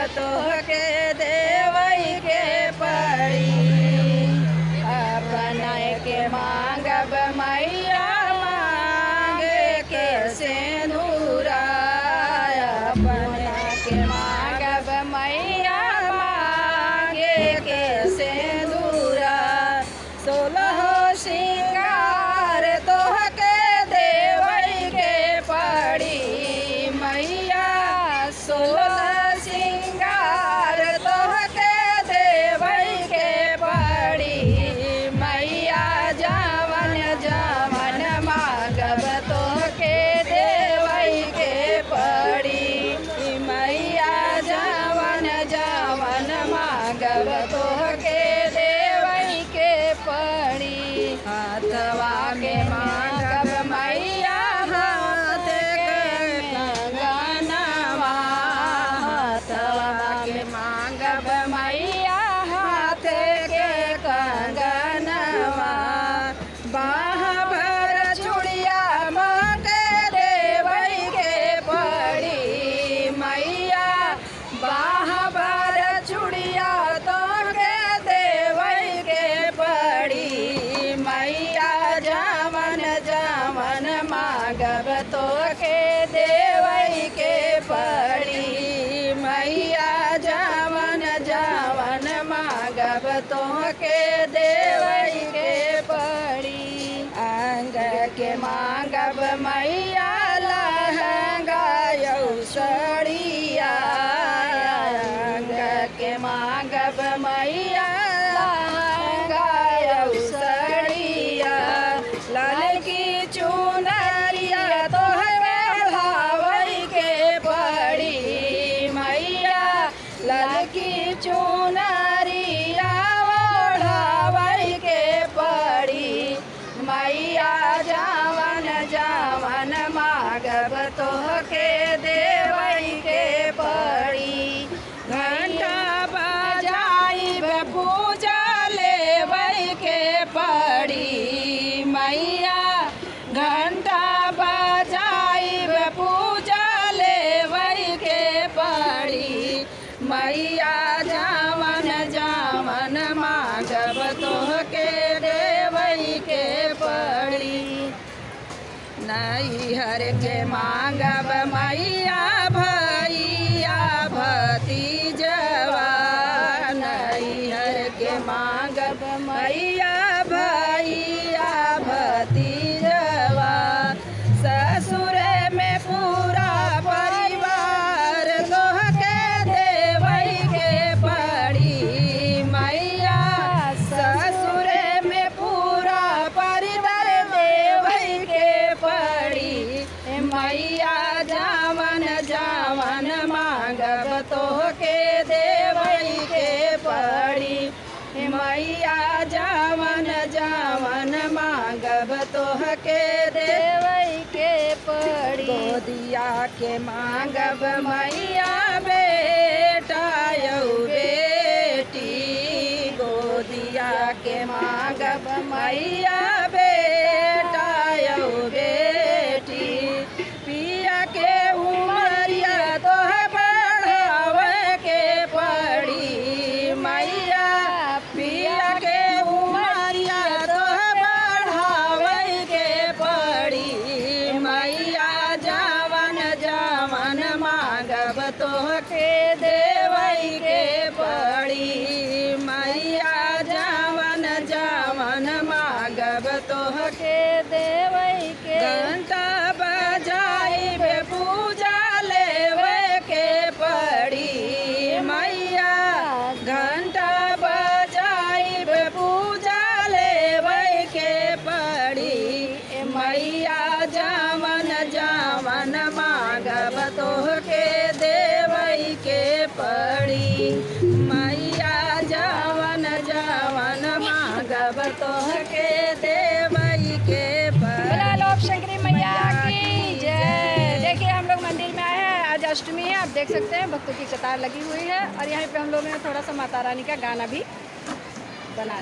तोहके देवई के पड़ी। अपना के मांगब मैया मांगे के सिंदूरा। अपना के मांगब मैया मांगे के सिंदूरा। 16 श्रृंगार तोहके देवई के पड़ी मैया। 16 श्रृंगार तोहके देवई के पड़ी मैया। जवन जवन मांगब तोहके देवई के पड़ी मैया। जवन जवन मांगब तोहके देवई के पड़ी। हाथवा के मांगब मैया हाथ के कंगनवा। हाथवा के मांगब मैया हाथ के कंगनवा। बाह भर चूड़िया मांगे देवई के पड़ी मैया। बाह भर चूड़िया तोहके देवई के पड़ी मैया। जवन जवन मांगब तोहके देवई के पड़ी मैया। जवन जवन मांगब तोहके देवई के पड़ी। अंग के मांगब मैया लहंगा यौ सड़िया। अंग के मांगब मैया लहंगा यौ सड़िया। लाल की चुनरिया तोहके ओढ़ावई के पड़ी मैया। लाल की चुनरिया ओढ़ावई के पड़ी मैया। जवन जवन मांगब तोहके देवई के पड़ी। घंटा बजाइब पूजा लेवई के पड़ी मैया। घंटा बजाइब पूजा लेवई के पड़ी मैया। जवन जवन मांगब तोहके देवई के पड़ी। नैहर के मांगब मैया भैया भतीजवा। नैहर के मांगब मैया भैया भतीजवा। ससुर में पूरा परिवार तोहके देवई के पड़ी मैया। ससुर में पूरा परिवार देवई के पड़ी मैया। जवन जवन मांगब तोहके देवई के पड़ी मैया। जवन जवन मांगब तोहके देवई के पड़ी। गोदिया के मांगब मैया बेटा यौ बेटी। गोदिया के मांगब मैया बेटा यौ बेटी। पिया के उमरिया तोहे बढ़ावे के पड़ी मैया। पिया के उमरिया तोहे बढ़ावे के पड़ी मैया। जवन जवन मांगब तोहके देवई के पड़ी मैया। जवन जवन मांगब तोहके देवई के। घंटा बजाइब पूजा लेवे के पड़ी मैया। घंटा बजाइब पूजा लेवे के पड़ी मैया। जवन जवन मांगब तोहके देवई के पड़ी मैया। जवन जवन मांगब तोहके देवई के पड़ी। लोक शंकरी मैया की जय। देखिए हम लोग मंदिर में आए हैं। आज अष्टमी है, आप देख सकते हैं भक्तों की कतार लगी हुई है। और यहाँ पे हम लोगों ने थोड़ा सा माता रानी का गाना भी बना